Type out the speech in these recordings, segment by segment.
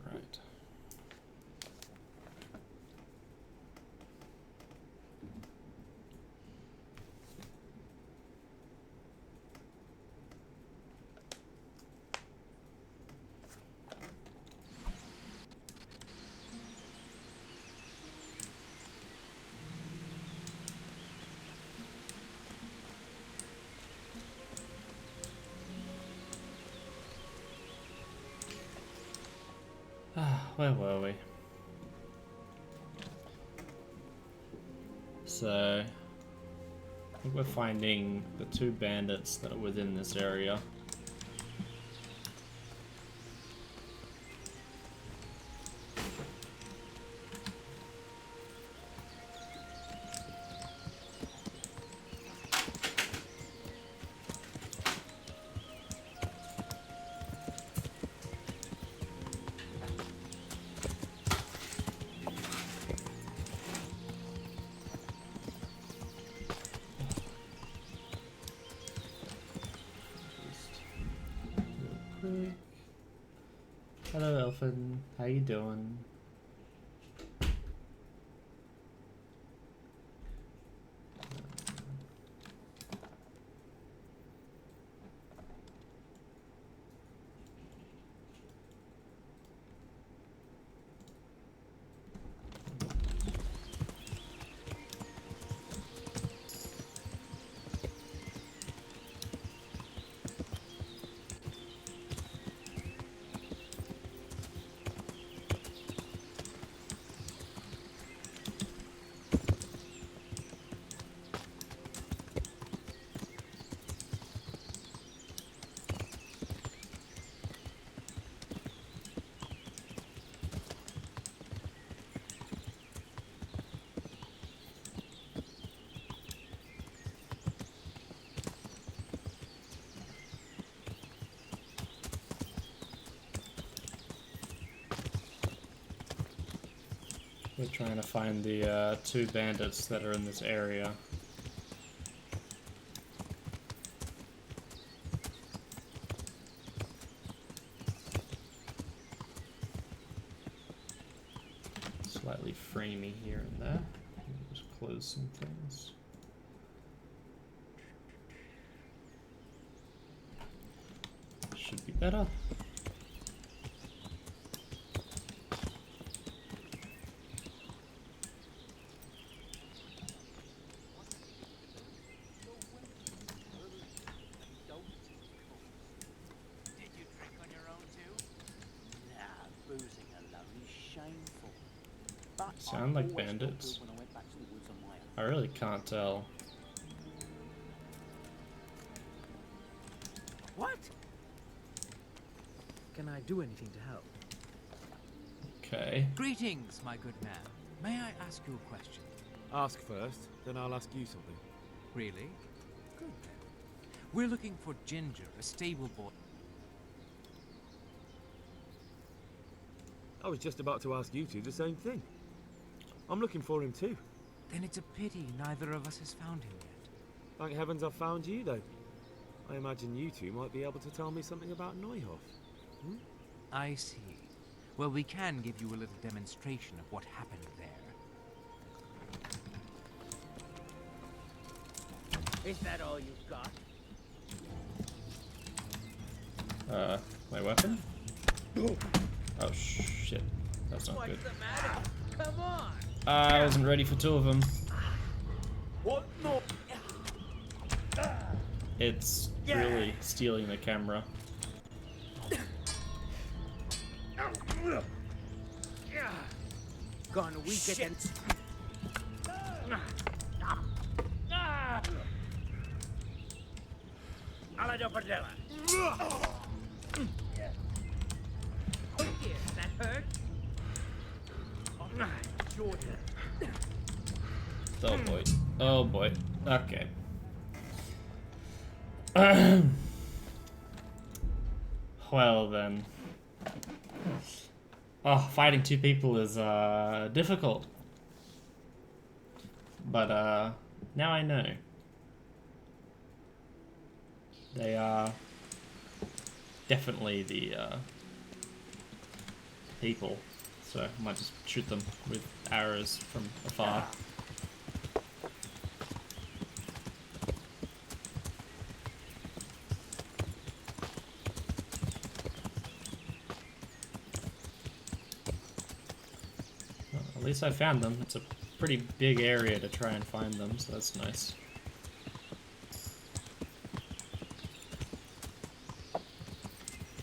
Right. Where were we? So, I think we're finding the 2 bandits that are within this area. Quick. Hello, Elfin. How you doing? We're trying to find the 2 bandits that are in this area. Slightly framey here and there. Just close some things. Should be better. Sound like bandits. I really can't tell. What? Can I do anything to help? Okay. Greetings, my good man. May I ask you a question? Ask first, then I'll ask you something. Really? Good then. We're looking for Ginger, a stable boy. I was just about to ask you two the same thing. I'm looking for him too. Then it's a pity neither of us has found him yet. Thank heavens I've found you though. I imagine you two might be able to tell me something about Neuhoff. Hmm? I see. Well, we can give you a little demonstration of what happened there. Is that all you've got? My weapon? Oh shit. That's not good. What's the matter? Come on! I wasn't ready for 2 of them. What? No. It's really stealing the camera. Gone weak against. Alla da padella. That hurt? Oh boy. Oh boy. Okay. Well then. Oh, fighting 2 people is difficult. But now I know. They are definitely the people, so I might just shoot them with arrows from afar. Well, at least I found them. It's a pretty big area to try and find them, so that's nice.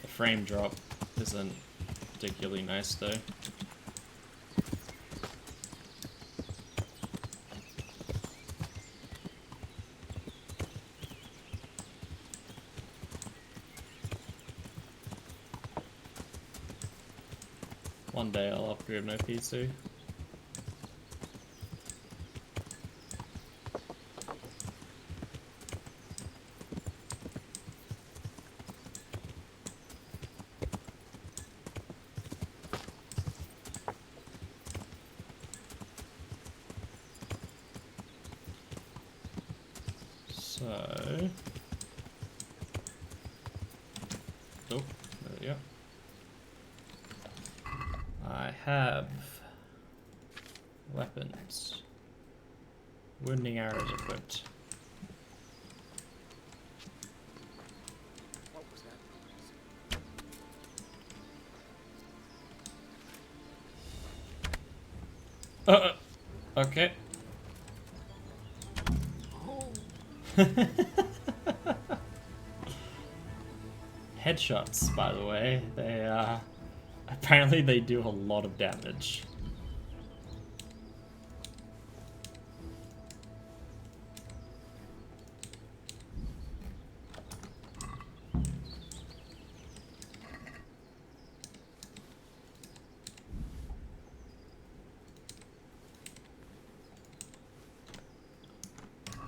The frame drop isn't particularly nice though. One day I'll upgrade my PC. So... Oh, there we go. I have weapons. Wounding arrows equipped. What was that? Okay. Headshots, by the way, they apparently they do a lot of damage.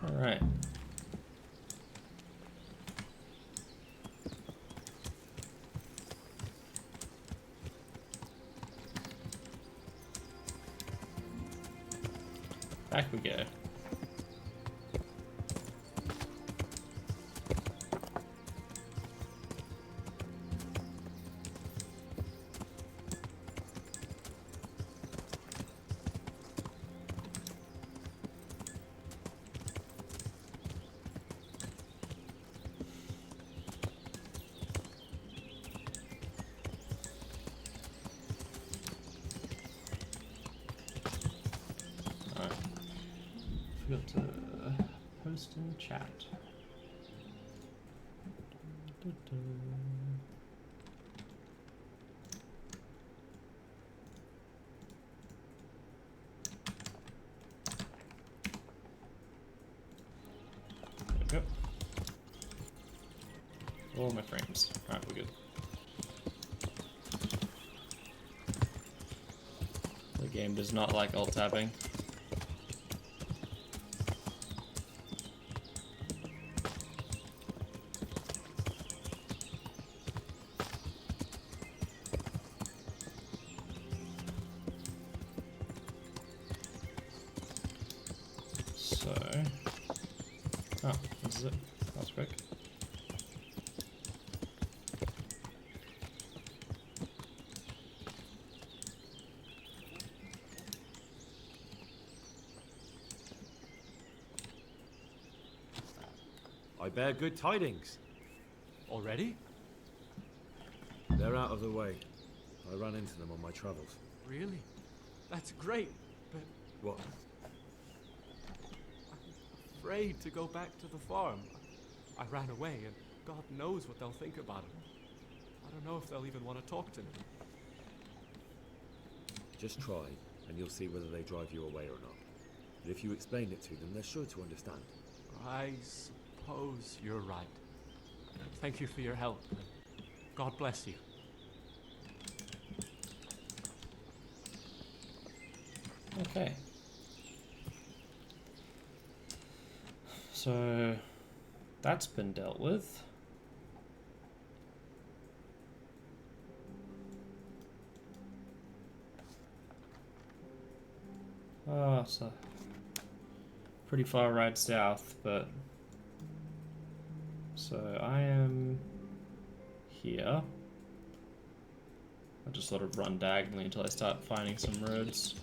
All right. Back we go. Forgot to post in chat. There we go. All my frames. Alright, we're good. The game does not like alt tabbing. So, oh, this is it. That was quick. I bear good tidings. Already? They're out of the way. I ran into them on my travels. Really? That's great, but What? I'm afraid to go back to the farm. I ran away, and God knows what they'll think about it. I don't know if they'll even want to talk to me. Just try, and you'll see whether they drive you away or not. But if you explain it to them, they're sure to understand. I suppose you're right. Thank you for your help. God bless you. Okay. So that's been dealt with. Oh, so pretty far right south, but so I am here. I just sort of run diagonally until I start finding some roads.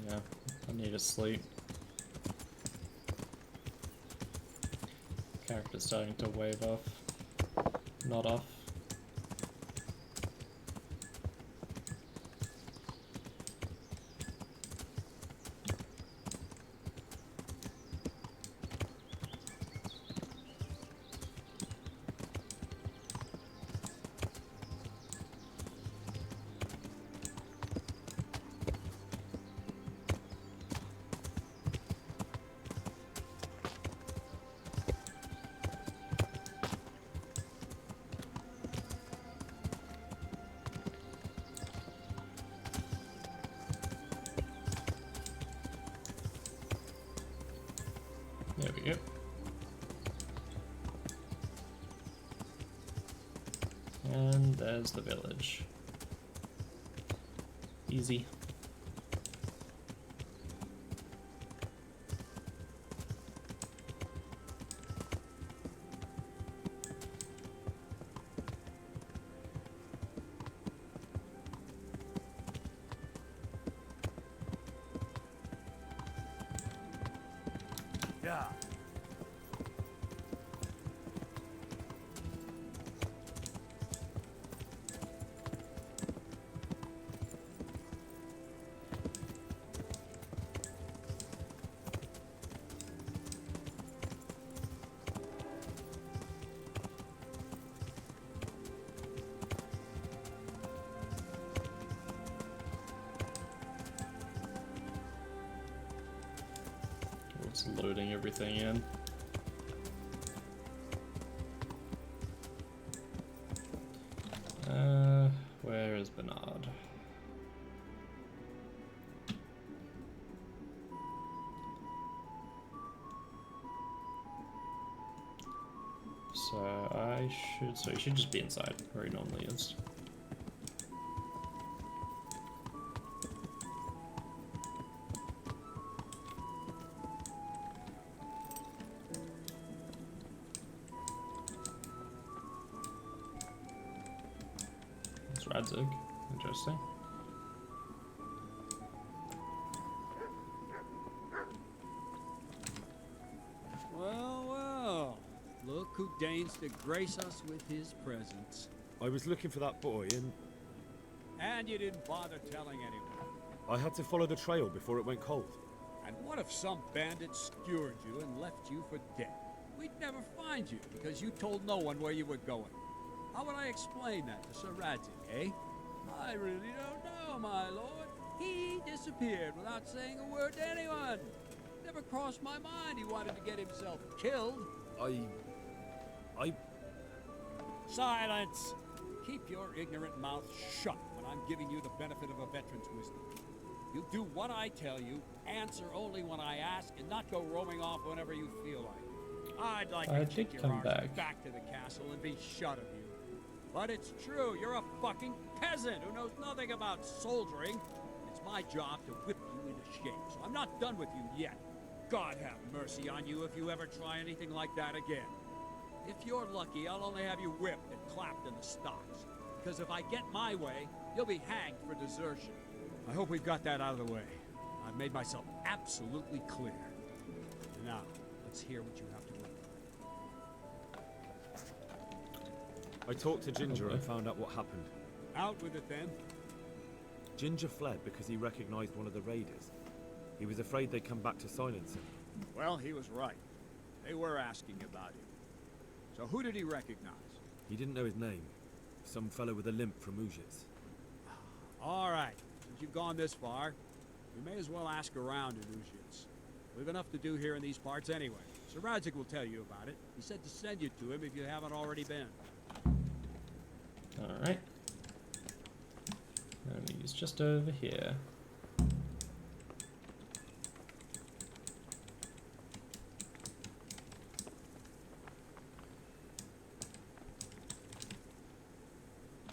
Yeah, I need to sleep. Character's starting to wave off. Not off. There we go. And there's the village. Easy. Yeah. It's loading everything in. Where is Bernard? So he should just be inside where he normally is. It's Radzig. Interesting. Well, well. Look who deigns to grace us with his presence. I was looking for that boy and And you didn't bother telling anyone. I had to follow the trail before it went cold. And what if some bandit skewered you and left you for dead? We'd never find you because you told no one where you were going. How would I explain that to Sir Radzig, eh? I really don't know, my lord. He disappeared without saying a word to anyone. Never crossed my mind he wanted to get himself killed. I... Silence! Keep your ignorant mouth shut when I'm giving you the benefit of a veteran's wisdom. You do what I tell you, answer only when I ask, and not go roaming off whenever you feel like. I'd like I to did take your come arse back. to the castle and be shut of you. But it's true, you're a fucking peasant who knows nothing about soldiering. It's my job to whip you into shape, so I'm not done with you yet. God have mercy on you if you ever try anything like that again. If you're lucky, I'll only have you whipped and clapped in the stocks. Because if I get my way, you'll be hanged for desertion. I hope we've got that out of the way. I've made myself absolutely clear. Now, let's hear what you have to do. I talked to Ginger and found out what happened. Out with it then. Ginger fled because he recognized one of the raiders. He was afraid they'd come back to silence him. Well, he was right. They were asking about him. So who did he recognize? He didn't know his name. Some fellow with a limp from Ujits. All right. Since you've gone this far, we may as well ask around in Ujits. We've enough to do here in these parts anyway. Sir Radzik will tell you about it. He said to send you to him if you haven't already been. Alright. And he's just over here.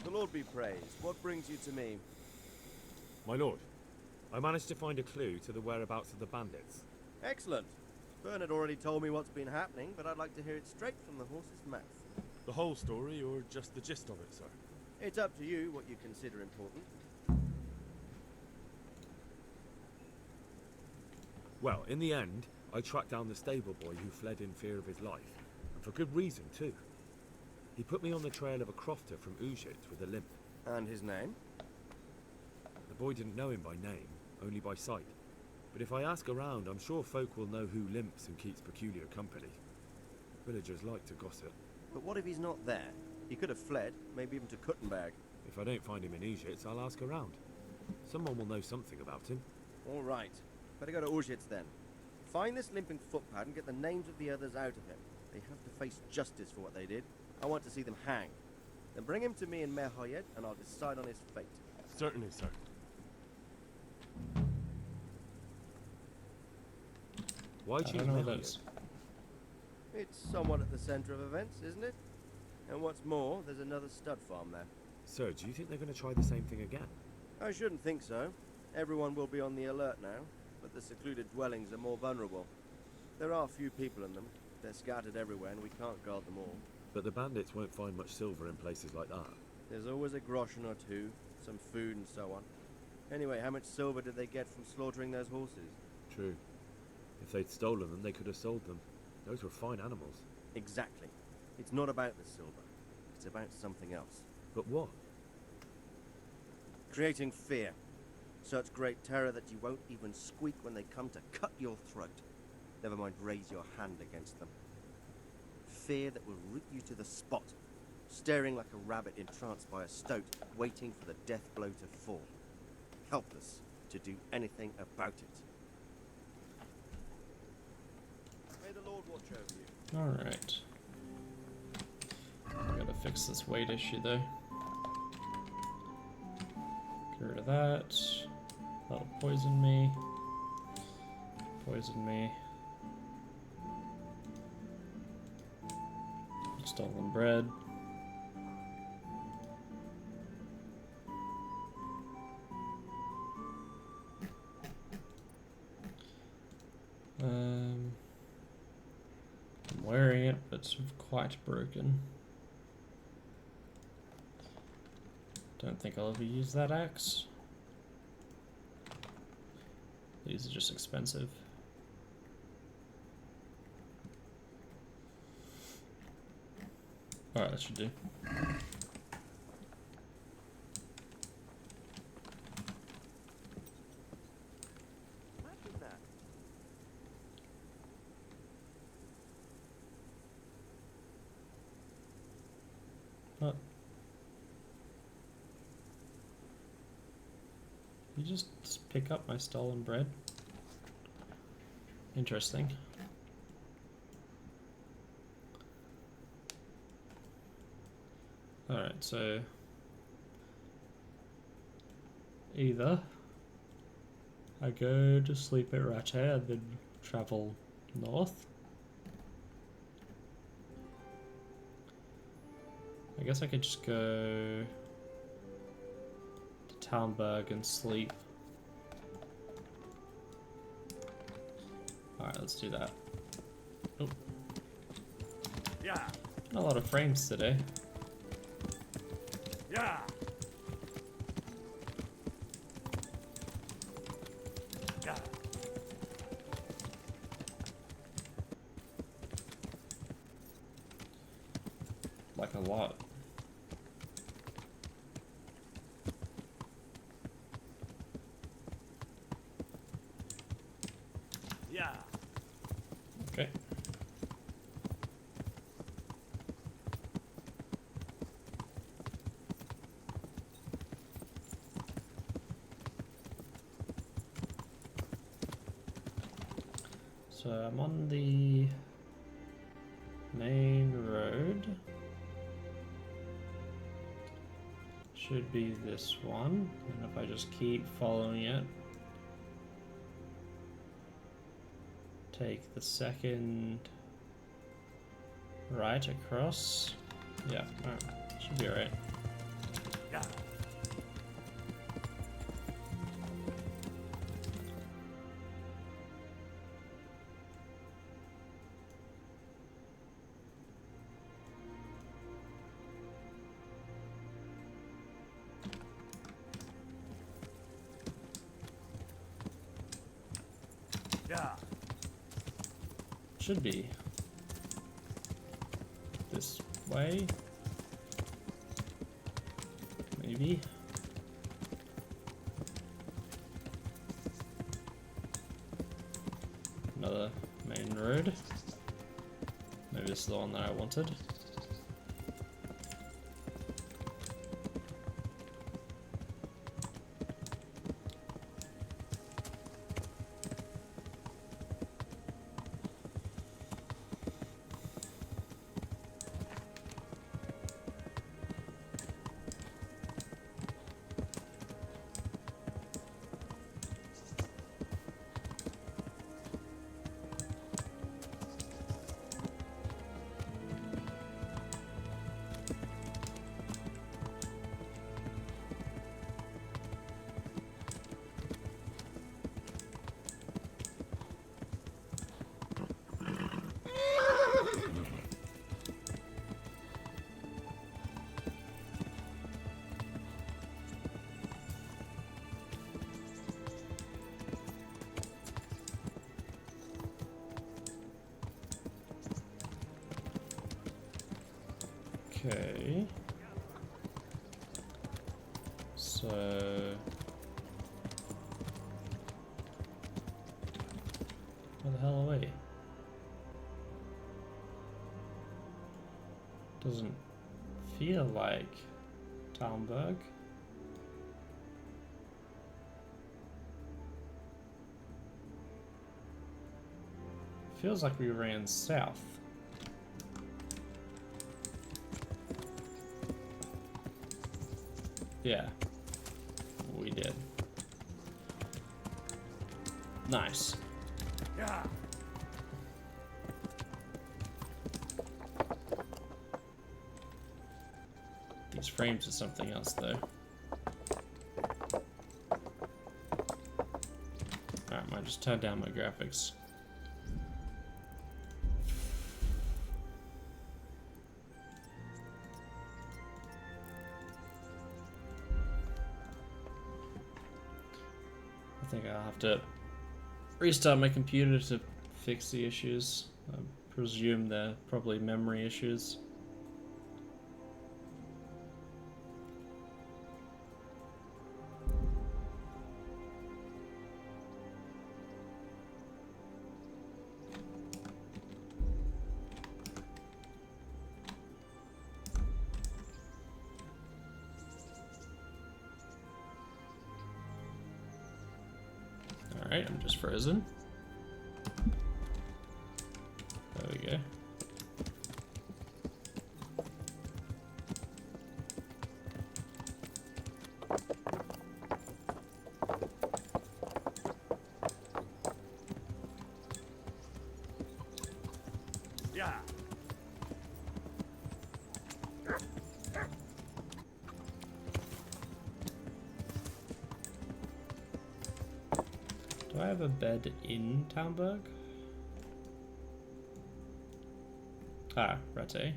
The Lord be praised. What brings you to me? My lord, I managed to find a clue to the whereabouts of the bandits. Excellent. Bernard already told me what's been happening, but I'd like to hear it straight from the horse's mouth. The whole story, or just the gist of it, sir? It's up to you what you consider important. Well, in the end, I tracked down the stable boy who fled in fear of his life, and for good reason, too. He put me on the trail of a crofter from Ujits with a limp. And his name? The boy didn't know him by name, only by sight. But if I ask around, I'm sure folk will know who limps and keeps peculiar company. Villagers like to gossip. But what if he's not there? He could have fled, maybe even to Kuttenberg. If I don't find him in Ujits, I'll ask around. Someone will know something about him. All right. Better go to Ujits then. Find this limping footpad and get the names of the others out of him. They have to face justice for what they did. I want to see them hanged. Then bring him to me in Merhoyed and I'll decide on his fate. Certainly, sir. Why I choose don't know what Merhoyed? that is. It's somewhat at the centre of events, isn't it? And what's more, there's another stud farm there. Sir, do you think they're going to try the same thing again? I shouldn't think so. Everyone will be on the alert now, but the secluded dwellings are more vulnerable. There are few people in them. They're scattered everywhere and we can't guard them all. But the bandits won't find much silver in places like that. There's always a groschen or two, some food and so on. Anyway, how much silver did they get from slaughtering those horses? True. If they'd stolen them, they could have sold them. Those were fine animals. Exactly. It's not about the silver. It's about something else. But what? Creating fear. Such great terror that you won't even squeak when they come to cut your throat. Never mind raise your hand against them. Fear that will root you to the spot, staring like a rabbit entranced by a stoat, waiting for the death blow to fall. Helpless to do anything about it. May the Lord watch over you. Alright. I gotta fix this weight issue though. Get rid of that. That'll poison me. Poison me. Stolen bread. I'm wearing it, but it's quite broken. Don't think I'll ever use that axe. These are just expensive. Alright, that should do. Imagine that. What? You just pick up my stolen bread? Interesting. Alright, so either I go to sleep at Rache and then travel north. I guess I could just go to Talmberg and sleep. Alright, let's do that. Oh, Yeah, not a lot of frames today. yeah. Yeah. Like a lot. So I'm on the main road. Should be this one, and if I just keep following it, take the second right across. Yeah, alright, should be alright. Yeah. Yeah. Should be this way. Maybe. Another main road. Maybe this is the one that I wanted. Okay. So where the hell are we? Doesn't feel like Talmberg. Feels like we ran south. Yeah, we did. Nice. Yeah. These frames are something else, though. Alright, might just turn down my graphics. I think I'll have to restart my computer to fix the issues. I presume they're probably memory issues. Alright, I'm just frozen. There we go. Yeah. Do I have a bed in Talmberg? Ah, Rate.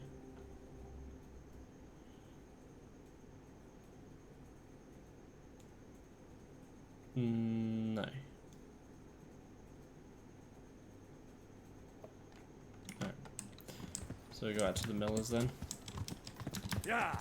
No. Alright. So we go out to the millers then. Yeah.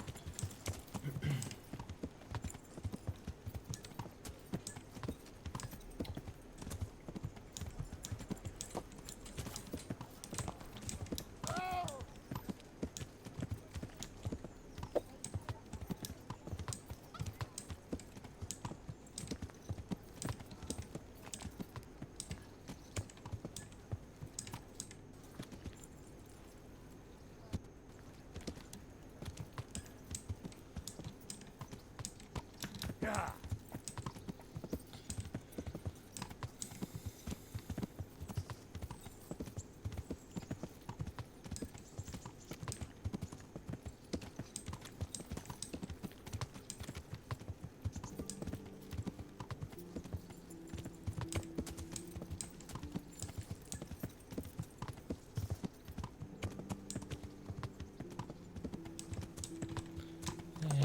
Yeah.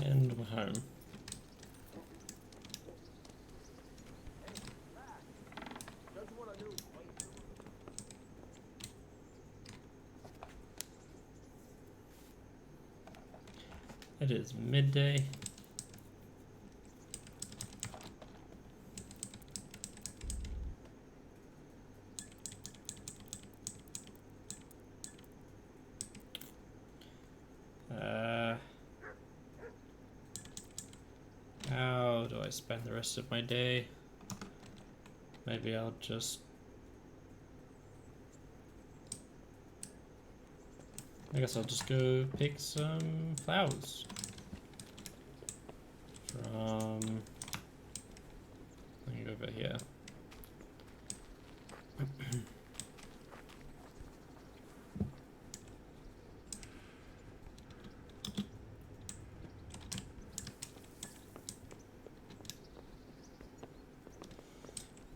And we're home. It is midday. How do I spend the rest of my day? Maybe I'll just... I guess I'll just go pick some flowers from over here.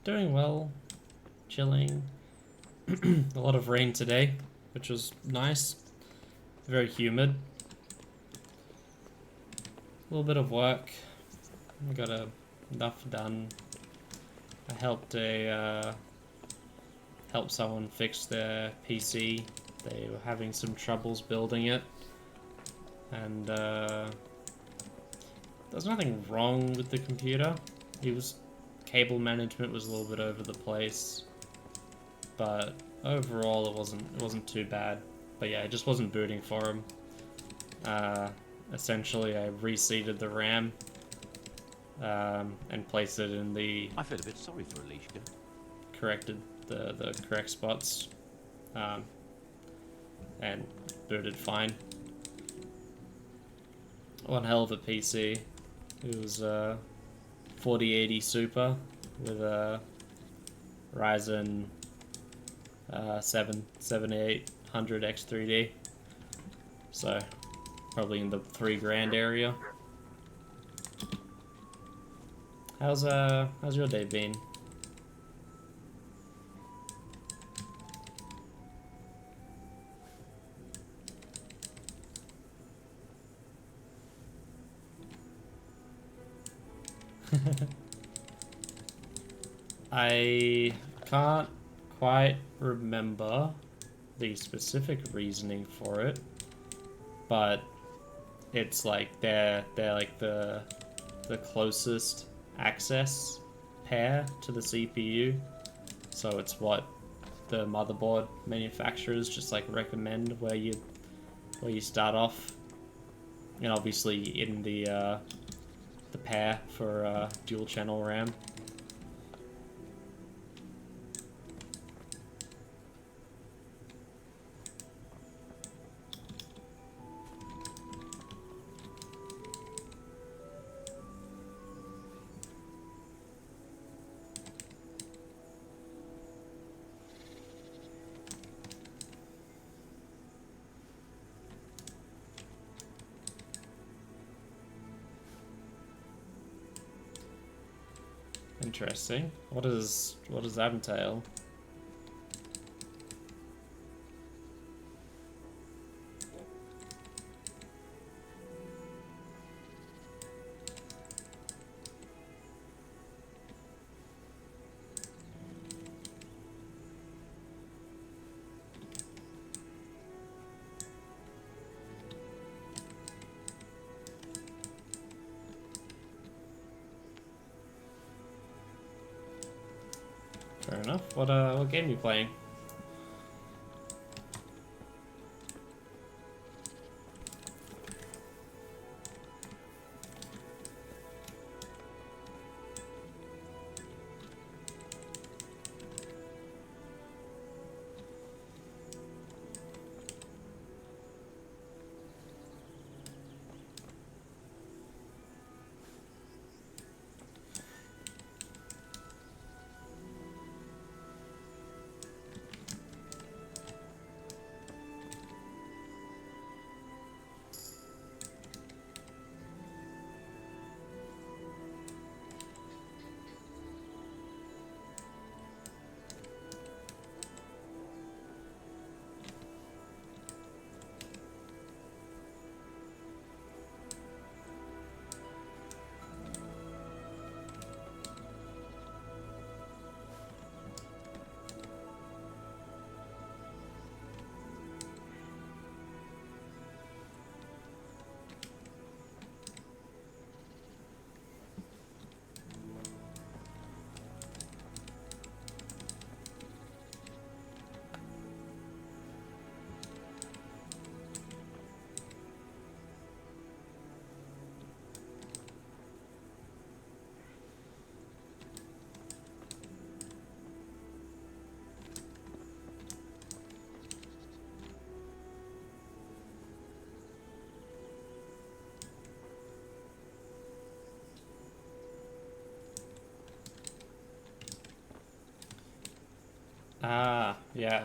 Doing well, chilling. A lot of rain today, which was nice. Very humid. A little bit of work. I got enough done. I helped helped someone fix their PC. They were having some troubles building it, and there's nothing wrong with the computer. Cable management was a little bit over the place, but overall it wasn't too bad. But yeah, it just wasn't booting for him. Essentially, I reseated the RAM and placed it in the... I feel a bit sorry for Alishka. Corrected the correct spots, and booted fine. One hell of a PC. It was 4080 Super with a Ryzen 7800 X3D. So probably in the $3,000 area. How's your day been? I can't quite remember the specific reasoning for it, but it's like they're like the closest access pair to the CPU, so it's what the motherboard manufacturers just like recommend where you start off, and obviously in the pair for dual channel RAM. Interesting. What does that entail? Fair enough. What game are you playing? Ah, yeah.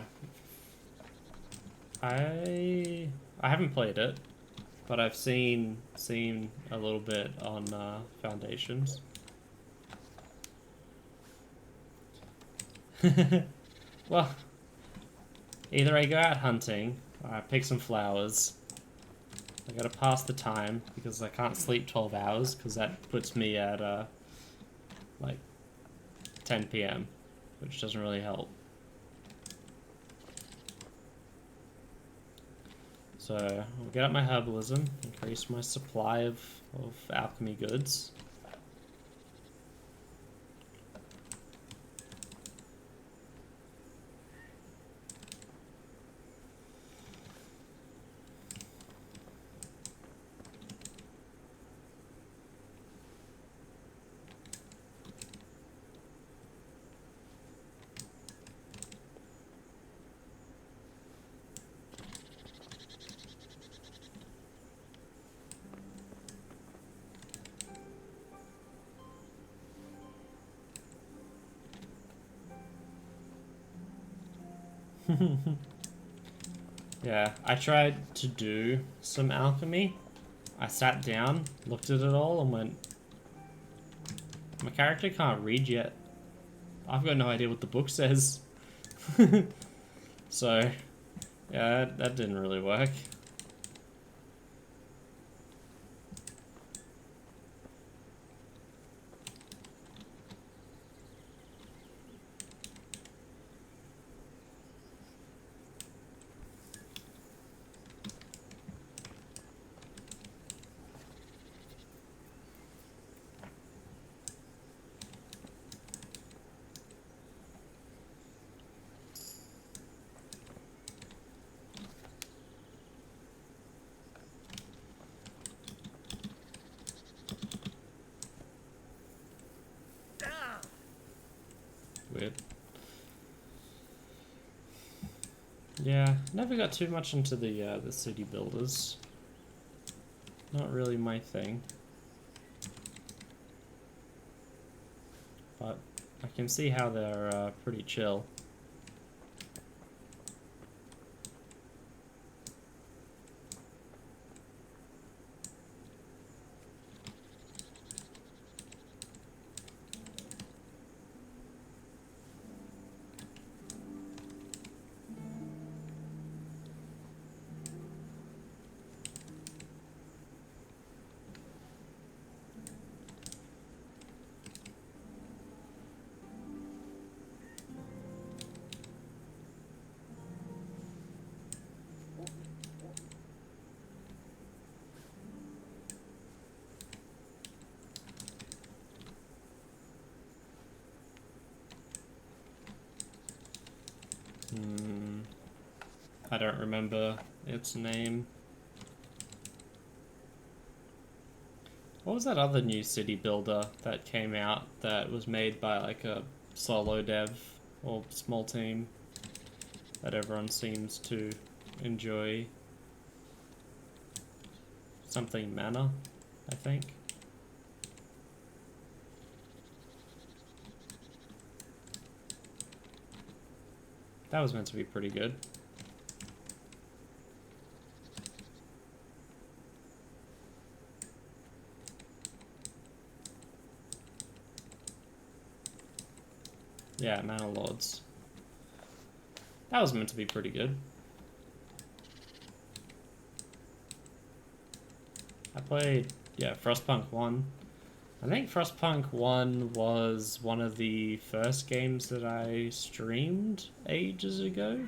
I haven't played it, but I've seen a little bit on Foundations. Well, either I go out hunting, or I pick some flowers. I gotta pass the time because I can't sleep 12 hours because that puts me at like 10 p.m., which doesn't really help. So I'll get up my herbalism, increase my supply of alchemy goods. Yeah, I tried to do some alchemy. I sat down, looked at it all, and went, my character can't read yet. I've got no idea what the book says. So, yeah, that didn't really work. Weird. Yeah, never got too much into the city builders. Not really my thing. But I can see how they're pretty chill. I don't remember its name. What was that other new city builder that came out that was made by like a solo dev or small team that everyone seems to enjoy? Something Manor, I think. That was meant to be pretty good. Yeah, Manor Lords. That was meant to be pretty good. I played, yeah, Frostpunk 1. I think Frostpunk 1 was one of the first games that I streamed ages ago.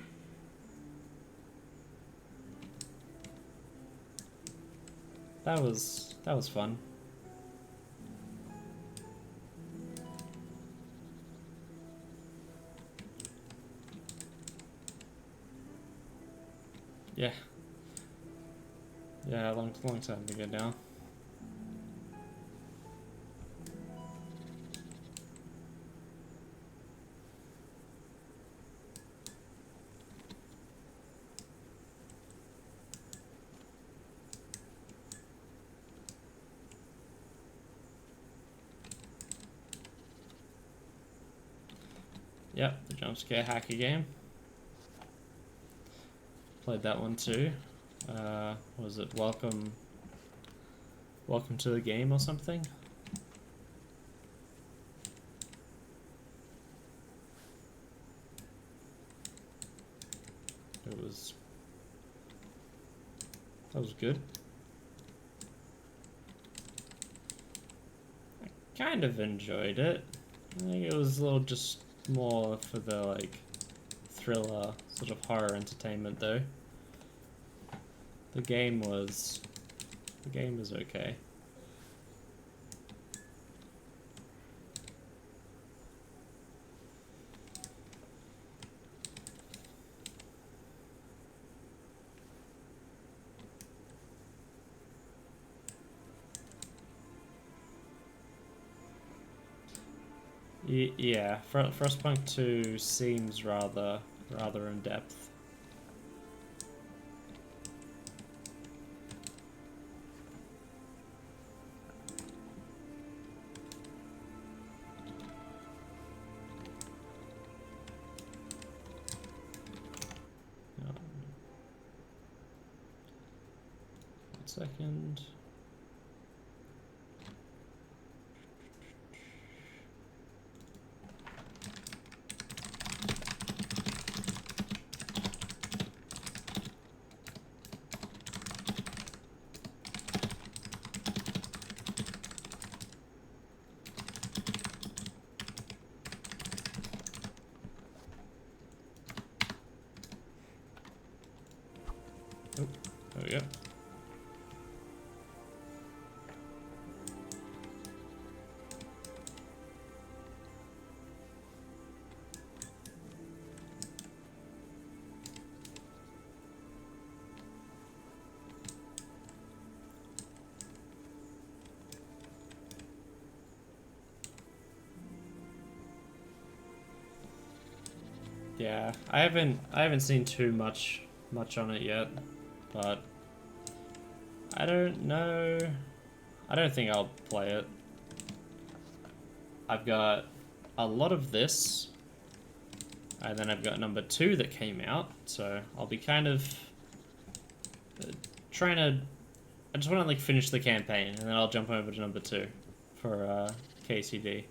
That was fun. Yeah. Yeah, long time ago now. Yep, the jump scare hacker game. Played that one too. Was it Welcome to the Game or something? That was good. I kind of enjoyed it. I think it was a little just more for the like thriller sort of horror entertainment though. The game was okay. Yeah, Frostpunk 2 seems rather in depth. One second. Oh, there we go. Yeah, I haven't seen too much on it yet, but I don't know. I don't think I'll play it. I've got a lot of this, and then I've got number 2 that came out, so I'll be kind of trying to. I just want to like finish the campaign, and then I'll jump over to number 2 for KCD.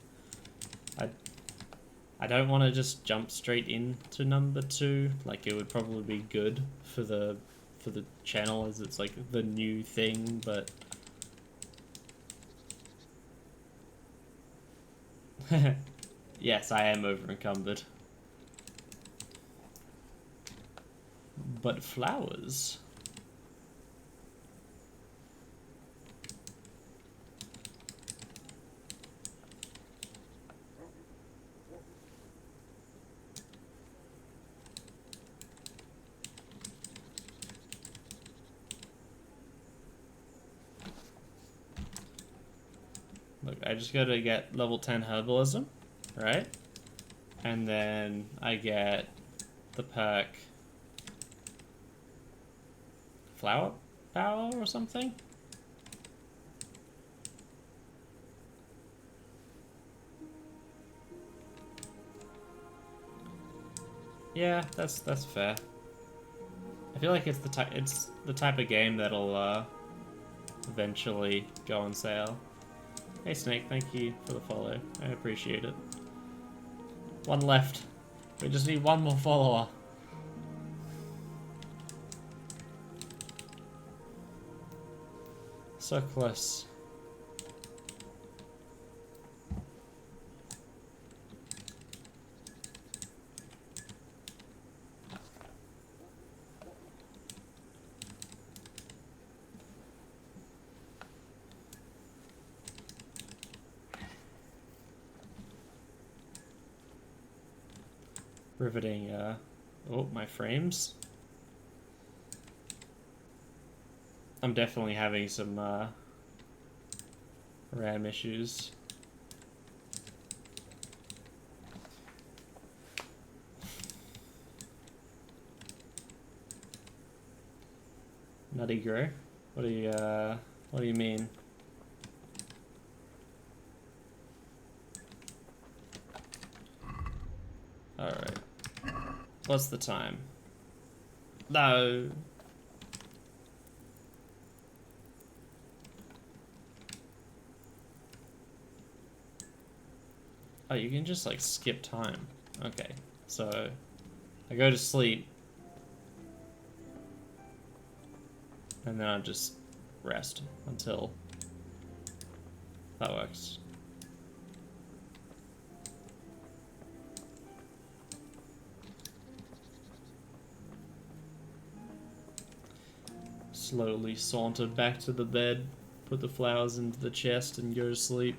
I don't want to just jump straight into number 2. Like it would probably be good for the channel as it's like the new thing, but yes, I am over encumbered. But flowers. Look, I just gotta get level 10 herbalism, right? And then I get the perk flower power or something? Yeah, that's fair. I feel like it's the type of game that'll eventually go on sale. Hey Snake, thank you for the follow. I appreciate it. One left. We just need one more follower. So close. Riveting, oh, my frames. I'm definitely having some, RAM issues. Nutty Grow? What do you mean? Alright. What's the time? No. Oh, you can just like skip time. Okay. So I go to sleep. And then I just rest until that works. Slowly saunter back to the bed, put the flowers into the chest, and go to sleep.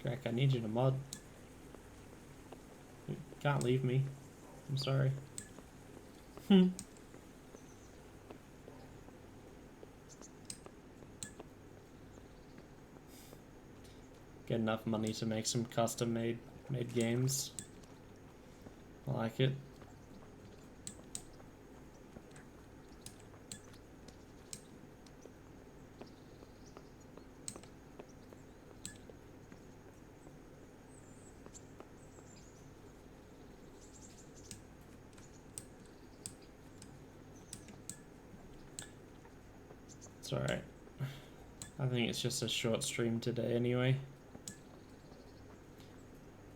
Crack, I need you to mod. You can't leave me. I'm sorry. Get enough money to make some custom made games. I like it. It's alright. I think it's just a short stream today anyway.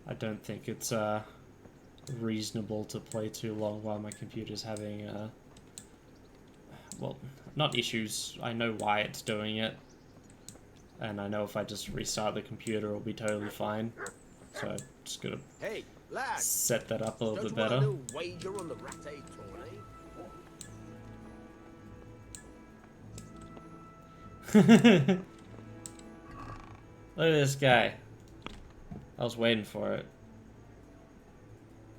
I don't think it's reasonable to play too long while my computer's having well, not issues. I know why it's doing it. And I know if I just restart the computer it'll be totally fine. So I'm just gonna Hey, lad, set that up a little don't bit you better. want a little wager on the Ratte tourney? Look at this guy. I was waiting for it.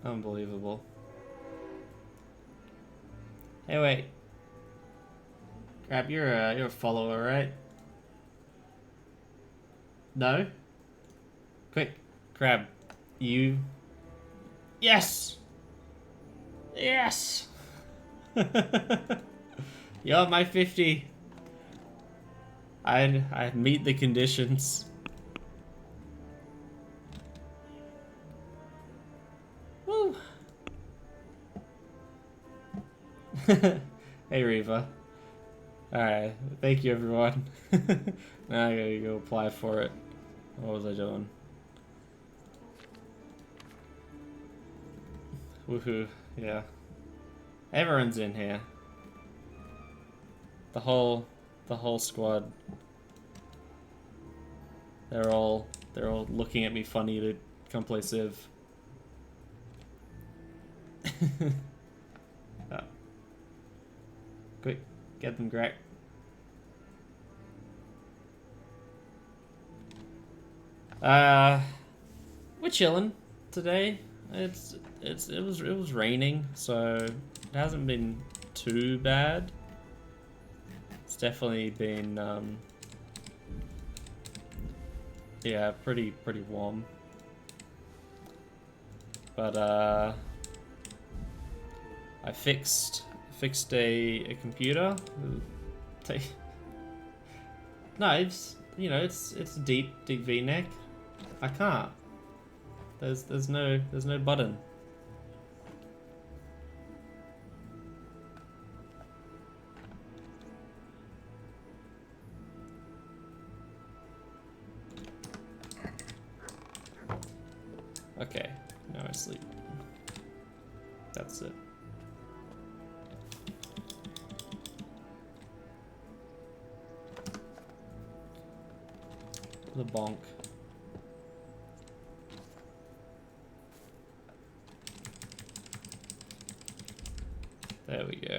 Unbelievable. Hey, wait. Crap, you're a follower, right? No? Quick, Crab. You... Yes! Yes! You're my 50. I'd meet the conditions. Woo! Hey, Reva. Alright, thank you, everyone. Now I gotta go apply for it. What was I doing? Woohoo, yeah. Everyone's in here. The whole squad. They're all looking at me funny to come play Civ. Oh. Quick, get them, Greg. We're chilling today. It was raining, so it hasn't been too bad. It's definitely been yeah, pretty warm. But I fixed a computer. No, it's it's deep V-neck. I can't. There's no button. Okay, now I sleep. That's it. The bonk. There we go.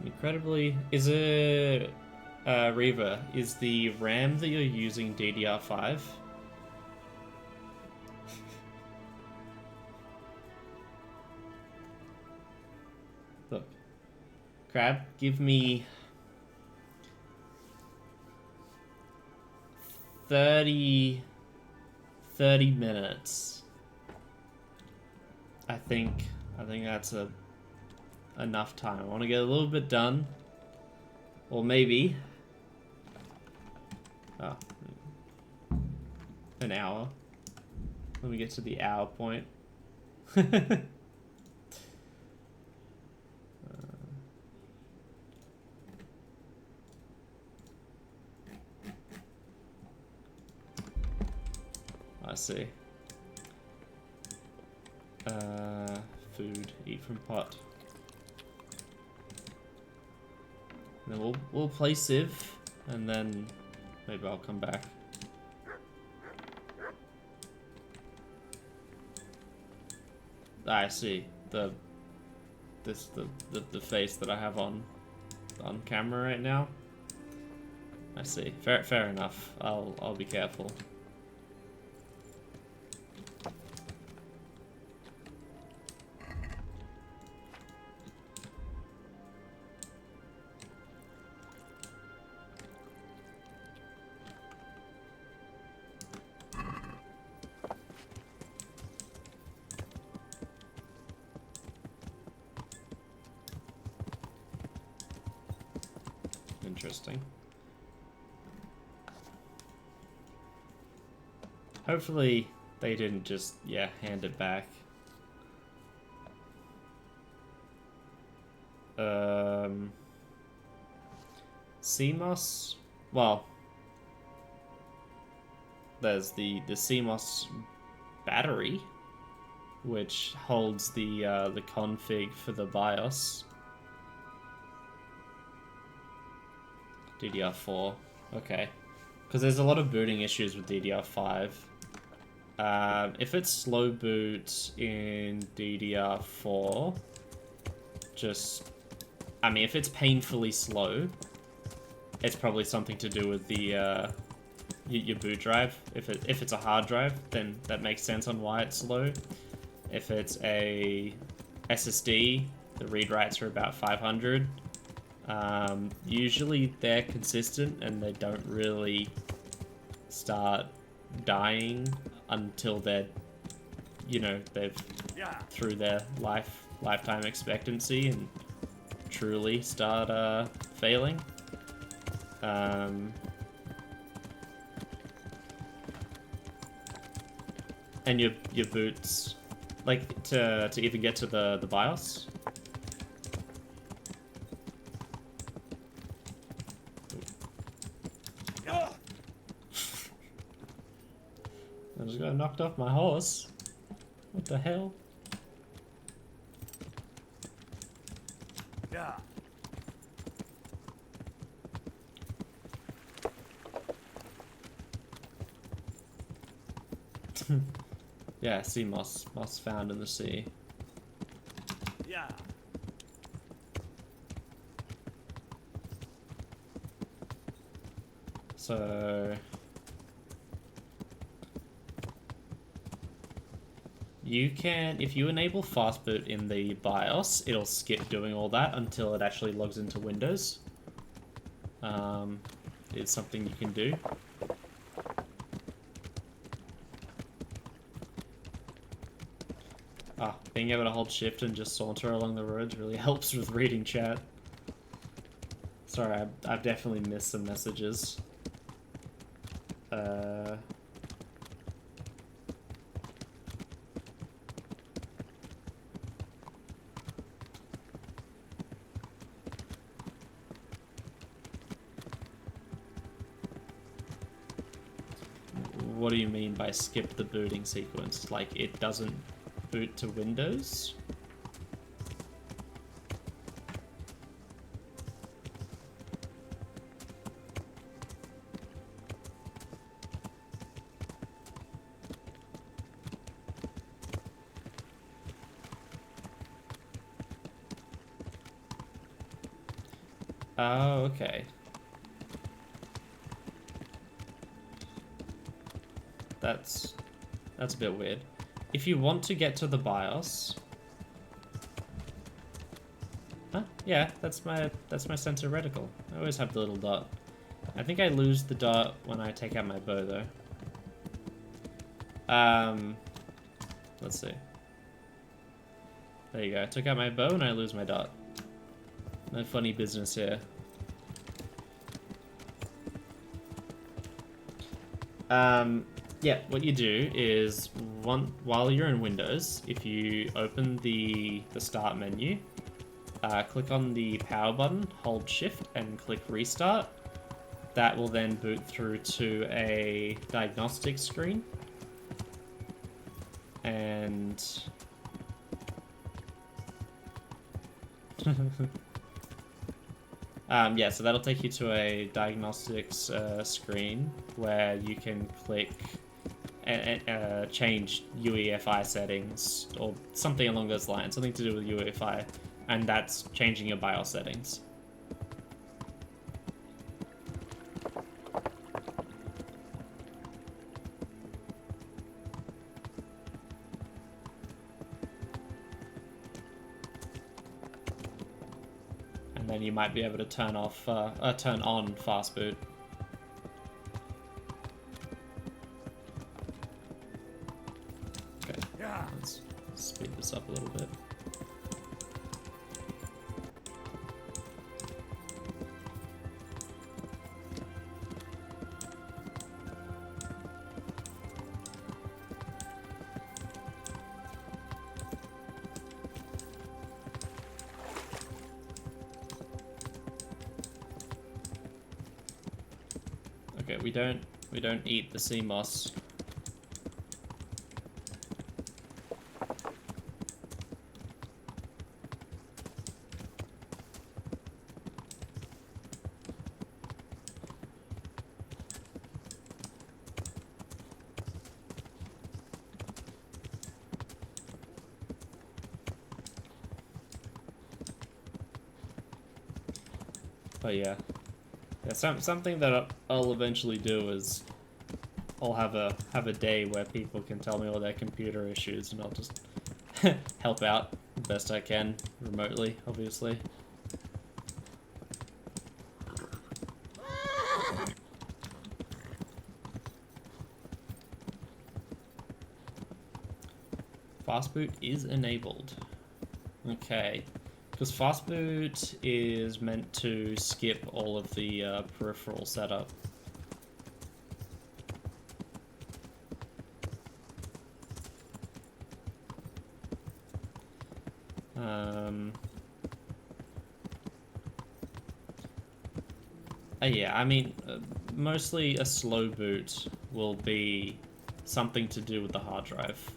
Incredibly, is it Reva? Is the RAM that you're using DDR5? Crab, give me 30 minutes. I think that's enough time. I want to get a little bit done. Or maybe an hour. When we get to the hour point. I see. Food, eat from pot. And then we'll play Civ, and then maybe I'll come back. I see the face that I have on camera right now. I see. Fair enough. I'll be careful. Interesting. Hopefully they didn't just, hand it back. CMOS? Well, there's the CMOS battery, which holds the config for the BIOS. DDR4. Okay. Because there's a lot of booting issues with DDR5. If it's slow boot in DDR4, if it's painfully slow, it's probably something to do with the your boot drive. If it's a hard drive, then that makes sense on why it's slow. If it's a SSD, the read writes are about 500. Usually they're consistent and they don't really start dying until they've through their lifetime expectancy and truly start failing. And your boots, like to even get to the BIOS. I just got knocked off my horse. What the hell? Yeah. Yeah, sea moss found in the sea. Yeah. So you can, if you enable fast boot in the BIOS, it'll skip doing all that until it actually logs into Windows. It's something you can do. Being able to hold shift and just saunter along the roads really helps with reading chat. Sorry, I've definitely missed some messages. What do you mean by skip the booting sequence? Like it doesn't boot to Windows? Oh, okay. That's a bit weird. If you want to get to the BIOS... Huh? Yeah, that's my center reticle. I always have the little dot. I think I lose the dot when I take out my bow though. Let's see. There you go. I took out my bow and I lose my dot. No funny business here. Yeah, what you do is while you're in Windows, if you open the start menu, click on the power button, hold shift and click restart. That will then boot through to a diagnostic screen. And yeah, so that'll take you to a diagnostics screen where you can click and change UEFI settings or something along those lines, something to do with UEFI, and that's changing your BIOS settings. And then you might be able to turn on fast boot. Okay, let's speed this up a little bit. Okay, we don't eat the sea moss. But yeah. Yeah, something that I'll eventually do is I'll have a day where people can tell me all their computer issues, and I'll just help out the best I can remotely, obviously. Fastboot is enabled. Okay. Because fastboot is meant to skip all of the peripheral setup. Yeah, I mean, mostly a slow boot will be something to do with the hard drive.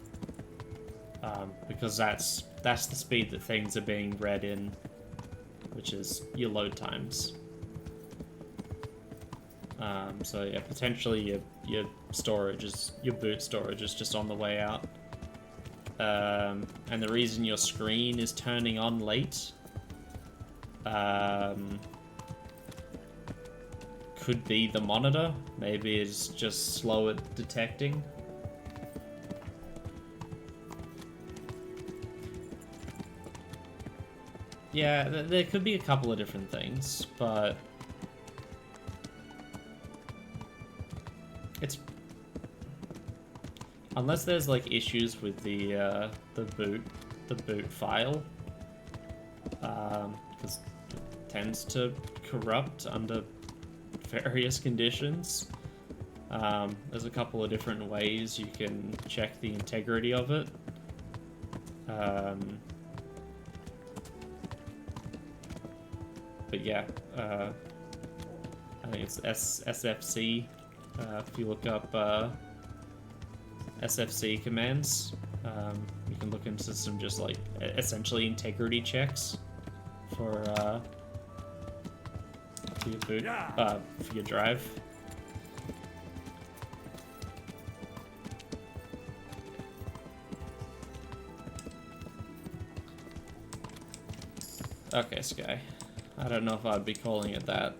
Because that's the speed that things are being read in, which is your load times. So yeah, potentially your boot storage is just on the way out. And the reason your screen is turning on late could be the monitor. Maybe it's just slow at detecting. Yeah, there could be a couple of different things, but it's unless there's like issues with the boot file, because it tends to corrupt under various conditions. There's a couple of different ways you can check the integrity of it. But yeah, I think it's SFC. If you look up SFC commands, you can look into some just like essentially integrity checks for your boot, for your drive. Okay, Sky. I don't know if I'd be calling it that.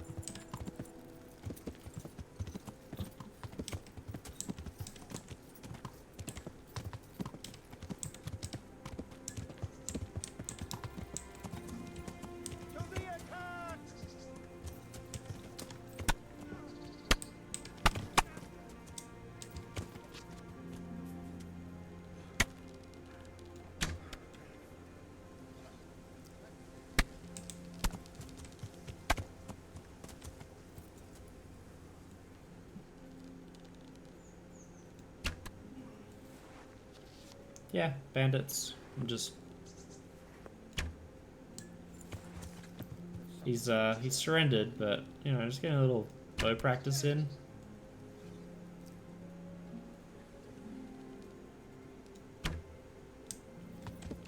Yeah, bandits. I'm just... He's surrendered, but, you know, just getting a little bow practice in.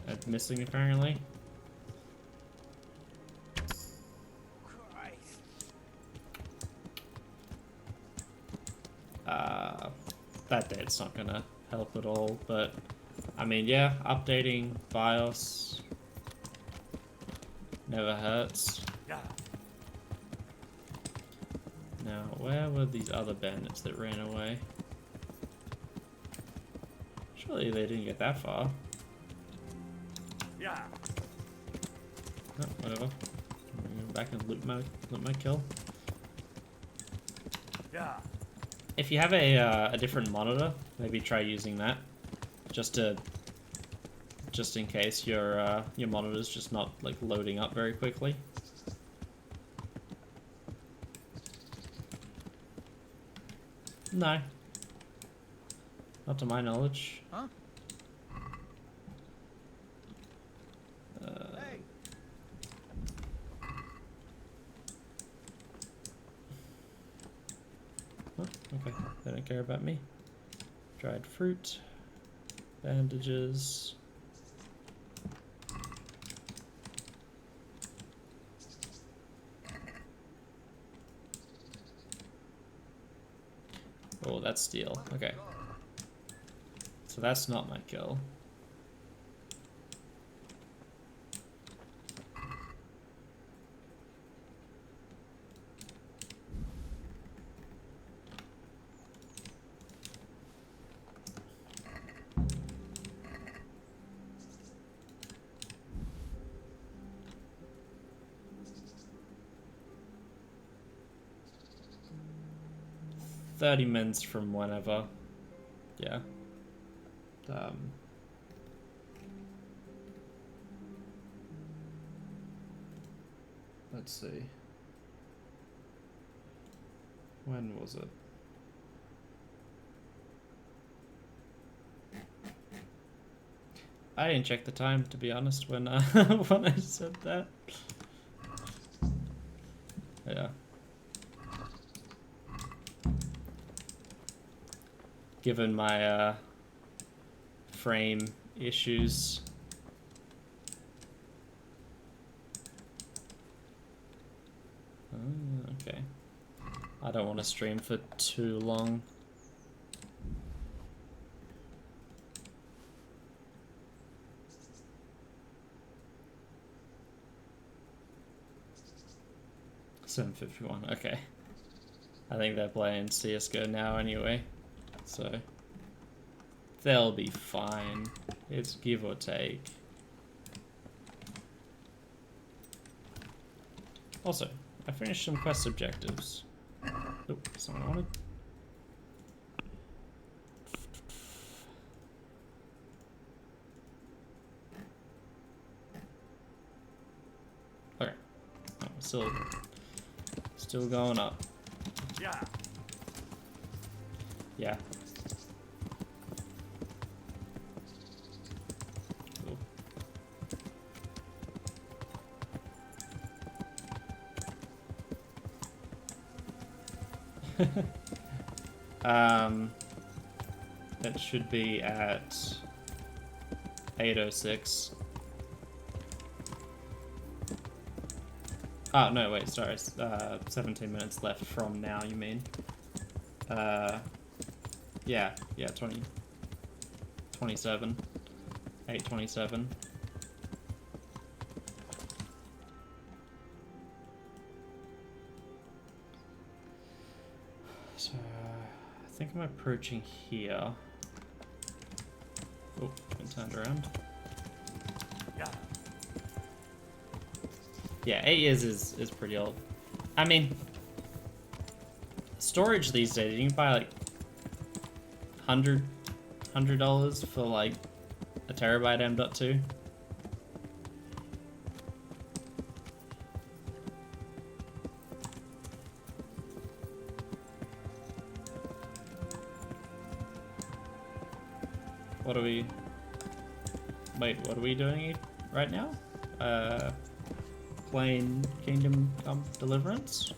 And missing, apparently. That date's not gonna help at all, but I mean, yeah, updating BIOS never hurts. Now, where were these other bandits that ran away? Surely they didn't get that far. Yeah. Oh, whatever. Go back and loot my kill. Yeah. If you have a different monitor, maybe try using that, just in case your monitor's just not like loading up very quickly. No, not to my knowledge. Huh? Oh, okay, they don't care about me. Dried fruit, bandages. Oh, that's steel. Okay. So that's not my kill. "30 minutes from whenever." Yeah. Let's see. When was it? I didn't check the time, to be honest, when when I said that. Yeah. Given my frame issues. Okay. I don't want to stream for too long. $7:51. Okay. I think they're playing CS:GO now anyway, so they'll be fine. It's give or take. Also, I finished some quest objectives. Oh, something I wanted. Okay. Oh, still going up. Yeah. Yeah. Cool. It should be at 8:06. Oh, no, wait, sorry. 17 minutes left from now, you mean? Yeah, 27. 8:27. So, I think I'm approaching here. Oh, been turned around. Yeah. Yeah, 8 years is pretty old. I mean, storage these days, you can buy like $100 for like a terabyte M.2. What are we? Wait, what are we doing right now? Playing Kingdom Come Deliverance?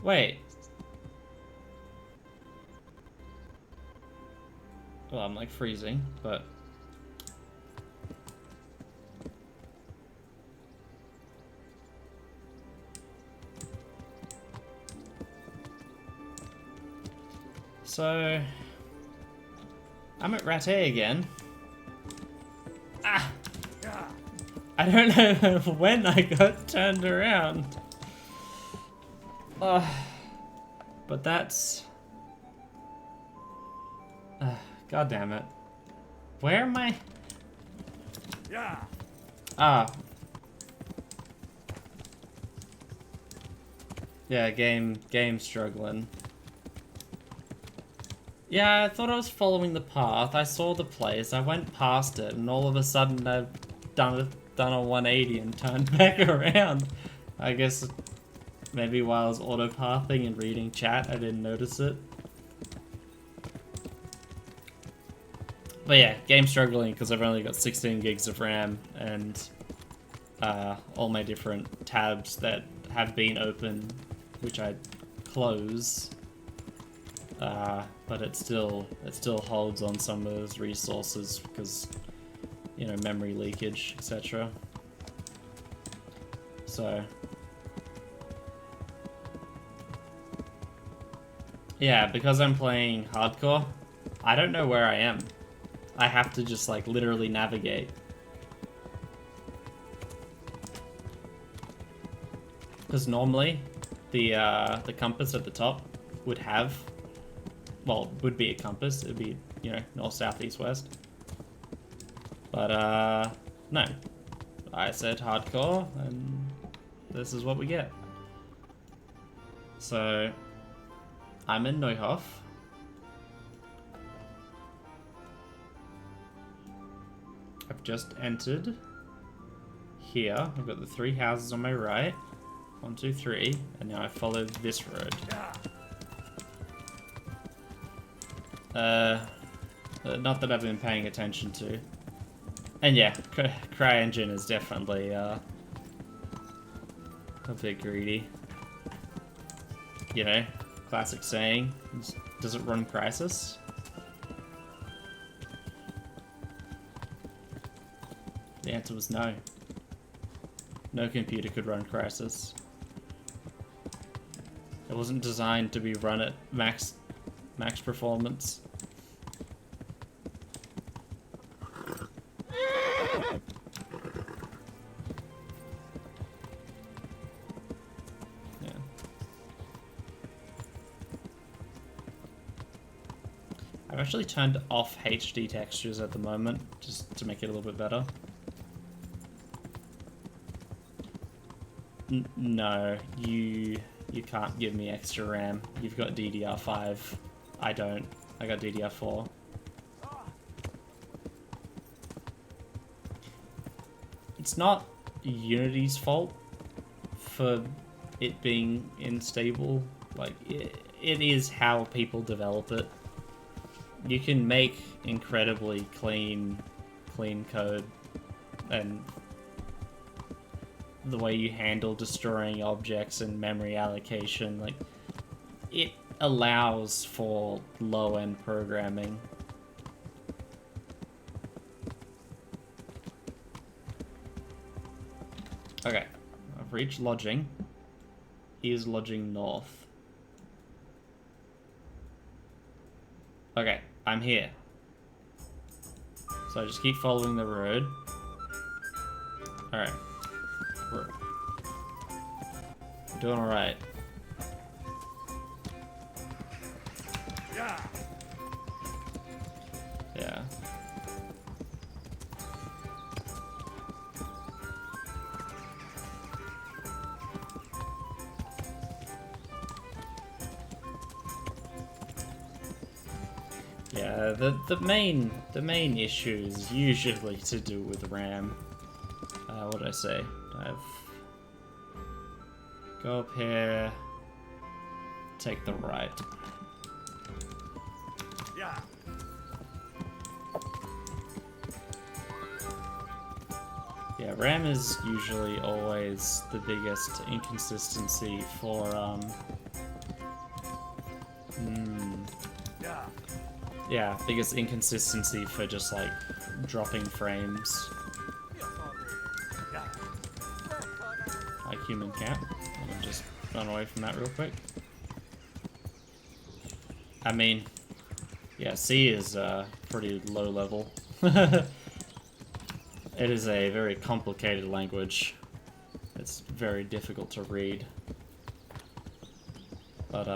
Wait. Well, I'm like freezing, but... So... I'm at Rattay again. Ah! I don't know when I got turned around. But that's... God damn it. Where am I? Yeah. Ah. Yeah, game struggling. Yeah, I thought I was following the path. I saw the place. I went past it, and all of a sudden I've done a 180 and turned back around. I guess maybe while I was auto-pathing and reading chat, I didn't notice it. But yeah, game struggling because I've only got 16 gigs of RAM and all my different tabs that have been open, which I close. But it still holds on some of those resources because, you know, memory leakage, etc. So yeah, because I'm playing hardcore, I don't know where I am. I have to just like literally navigate. Because normally the compass at the top would have, well, would be a compass. It'd be, you know, north, south, east, west. But no. I said hardcore, and this is what we get. So I'm in Neuhof. I've just entered here. I've got the 3 houses on my right. 1, 2, 3. And now I follow this road. Not that I've been paying attention to. And yeah, CryEngine is definitely a bit greedy. You know, classic saying, does it run Crysis? The answer was no. No computer could run Crysis. It wasn't designed to be run at max performance. Yeah. I've actually turned off HD textures at the moment, just to make it a little bit better. No, you can't give me extra RAM. You've got DDR5. I don't. I got DDR4. It's not Unity's fault for it being unstable. Like, it is how people develop it. You can make incredibly clean code, and the way you handle destroying objects and memory allocation, like, it allows for low-end programming. Okay, I've reached lodging. Here's lodging north. Okay, I'm here. So I just keep following the road. Alright. We're doing alright. Yeah. Yeah. Yeah, the main issue is usually to do with RAM. What did I say? Go up here, take the right. Yeah. Yeah, RAM is usually always the biggest inconsistency for, Yeah. yeah, biggest inconsistency for just, like, dropping frames. Yeah. Like human camp. Let me just run away from that real quick. I mean, yeah, C is pretty low level. It is a very complicated language. It's very difficult to read. But,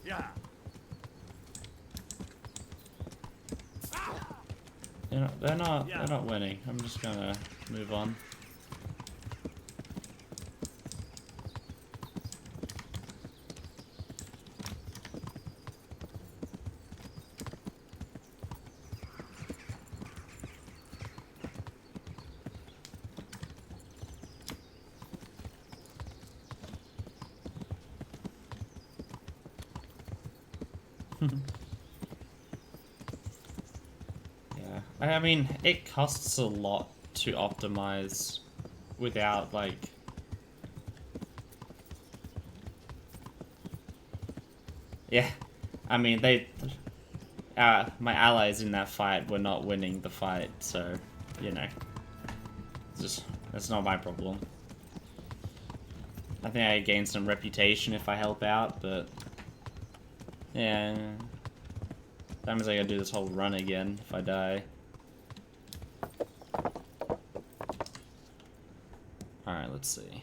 Yeah. you know, they're not winning. I'm just gonna move on. Yeah, I mean, it costs a lot to optimize without, like... Yeah, I mean, my allies in that fight were not winning the fight, so, you know, that's not my problem. I think I gain some reputation if I help out, but yeah, that means I gotta do this whole run again if I die. Alright, let's see.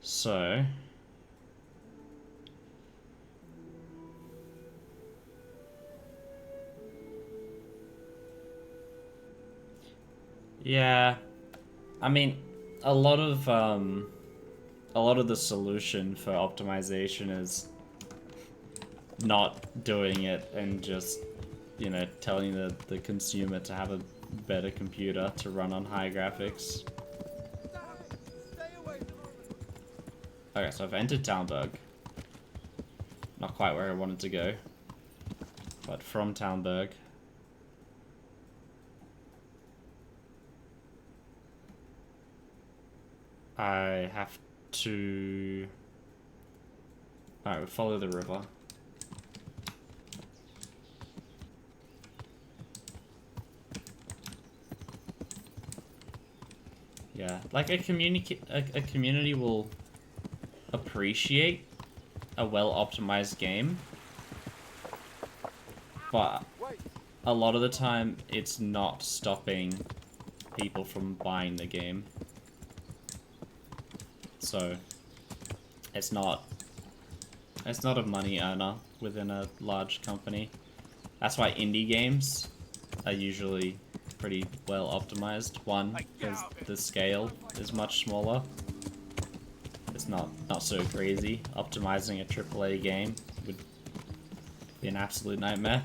So... yeah, I mean, a lot of the solution for optimization is not doing it and just, you know, telling the consumer to have a better computer to run on high graphics. Okay, so I've entered Talmberg. Not quite where I wanted to go, but from Talmberg. I have to... Alright, we follow the river. Yeah, like a community will appreciate a well-optimized game, but a lot of the time it's not stopping people from buying the game. So it's not a money earner within a large company. That's why indie games are usually pretty well optimized. One, because the scale is much smaller. It's not so crazy. Optimizing a AAA game would be an absolute nightmare.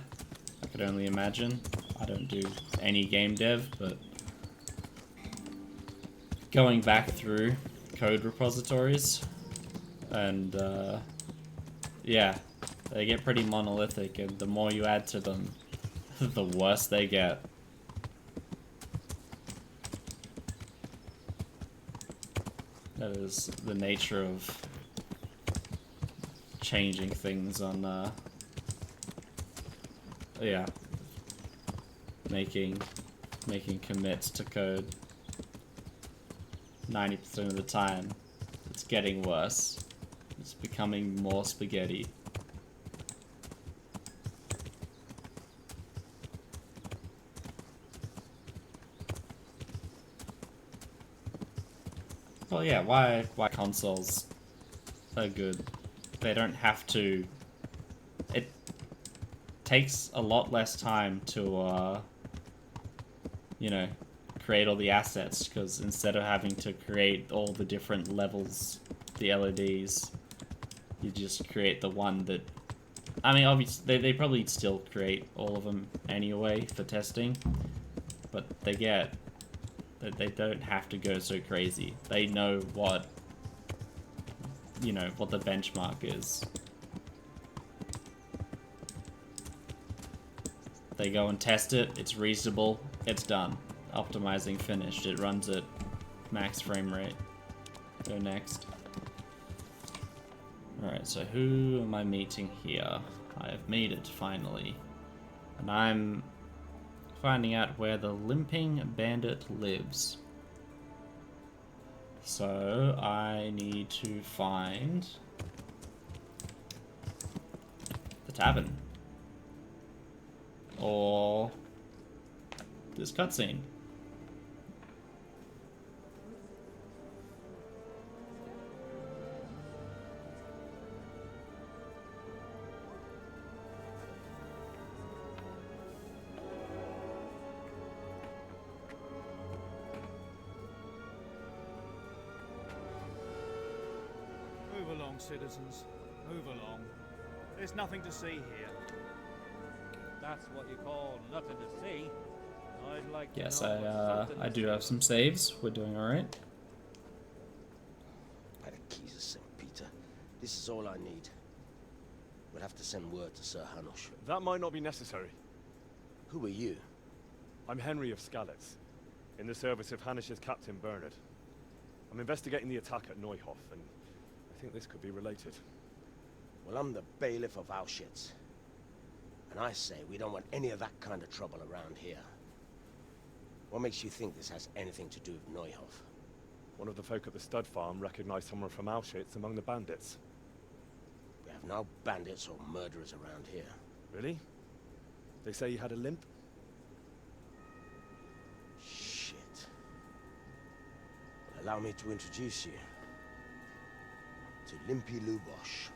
I could only imagine. I don't do any game dev, but going back through code repositories and yeah, they get pretty monolithic, and the more you add to them, the worse they get. That is the nature of changing things on yeah, making commits to code. 90% of the time, it's getting worse. It's becoming more spaghetti. Well, yeah, why consoles are good. They don't have to... It takes a lot less time to, you know, create all the assets, because instead of having to create all the different levels, the LEDs, you just create the one that... I mean, obviously, they probably still create all of them anyway for testing, but they don't have to go so crazy. They know what, you know, what the benchmark is. They go and test it, it's reasonable, it's done. Optimizing finished, it runs at max frame rate. Go next. Alright, so who am I meeting here? I have made it, finally. And I'm finding out where the Limping Bandit lives. So, I need to find the tavern. Or this cutscene. Move along, citizens. Move along. There's nothing to see here. That's what you call nothing to see. I'd like to Yes, know what's something I to do see. have some saves. We're doing alright. By the keys of St. Peter. This is all I need. We'll have to send word to Sir Hanush. That might not be necessary. Who are you? I'm Henry of Skalitz, in the service of Hanish's Captain Bernard. I'm investigating the attack at Neuhof, and I think this could be related. Well, I'm the bailiff of Auschwitz. And I say we don't want any of that kind of trouble around here. What makes you think this has anything to do with Neuhof? One of the folk at the stud farm recognized someone from Auschwitz among the bandits. We have no bandits or murderers around here. Really? They say he had a limp? Shit. Well, allow me to introduce you to Limpy Lubosh.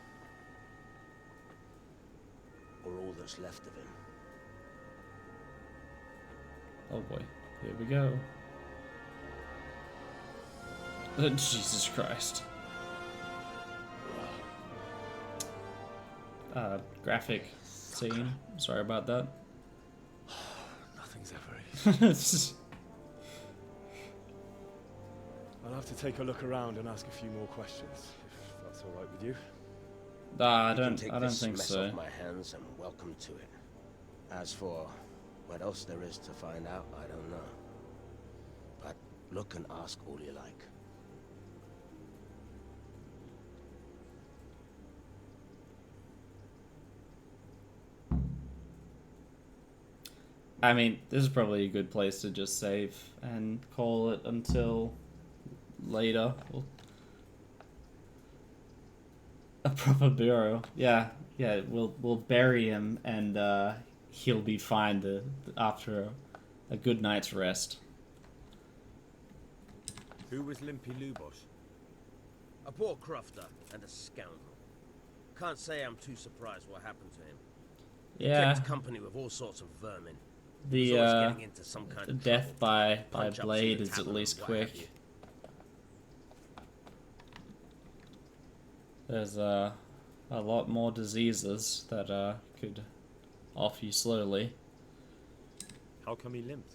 Or all that's left of him. Oh boy, here we go. Jesus Christ. Graphic scene. Sorry about that. Nothing's ever easy. It's I'll have to take a look around and ask a few more questions, if that's all right with you. Nah, I You can don't. take I don't this think mess so. off my hands and welcome to it. As for what else there is to find out, I don't know. But look and ask all you like. I mean, this is probably a good place to just save and call it until later. A proper burial. Yeah, yeah. We'll bury him, and he'll be fine after a good night's rest. Who was Limpy Lubosh? A poor crofter and a scoundrel. Can't say I'm too surprised what happened to him. He Yeah, kept company with all sorts of vermin. the He was always getting into some kind of death trouble. by Punch-ups in blade the is at tavern least and what have quick. you. There's a lot more diseases that could off you slowly. How come he limped?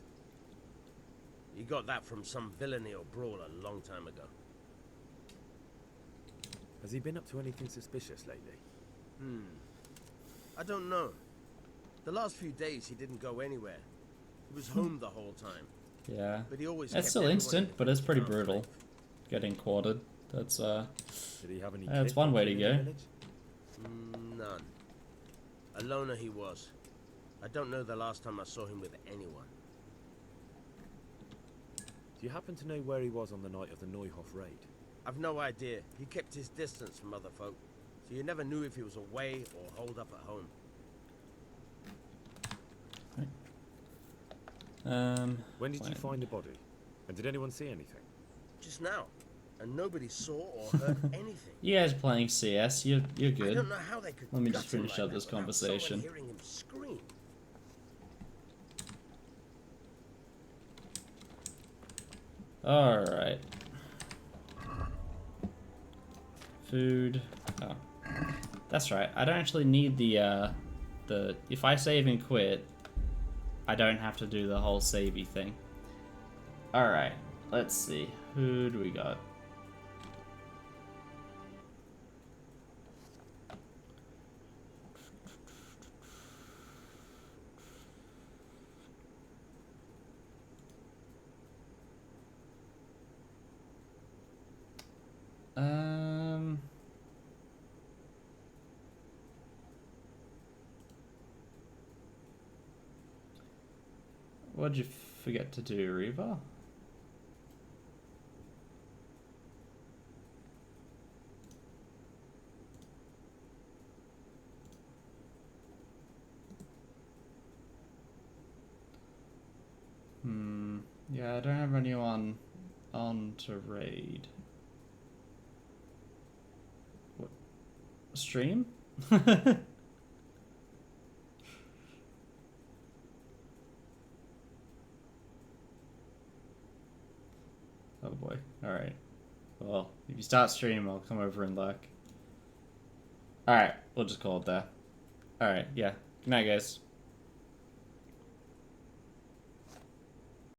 He got that from some villainy or brawl a long time ago. Has he been up to anything suspicious lately? I don't know. The last few days he didn't go anywhere. He was home the whole time. Yeah, But he always it's kept still everyone instant, in but it's pretty arm's brutal. length. Getting quartered. That's Did he have any That's kids one way to in the go. village? None. A loner he was. I don't know the last time I saw him with anyone. Do you happen to know where he was on the night of the Neuhof raid? I've no idea. He kept his distance from other folk, so you never knew if he was away or holed up at home. When did you fine. find the body? And did anyone see anything? Just now. And nobody saw or heard anything. You guys playing CS? You're I good. don't know how they could Let me gut just him finish like up that this without conversation. someone hearing him scream. All right. Food. Oh, that's right. I don't actually need the if I save and quit, I don't have to do the whole savey thing. All right. Let's see. Who do we got? Um. What'd you forget to do, Reva? Yeah, I don't have anyone on to raid. What? Stream? Oh boy. Alright. Well, if you start stream, I'll come over and look. Alright, we'll just call it there. Alright, yeah. Good night, guys.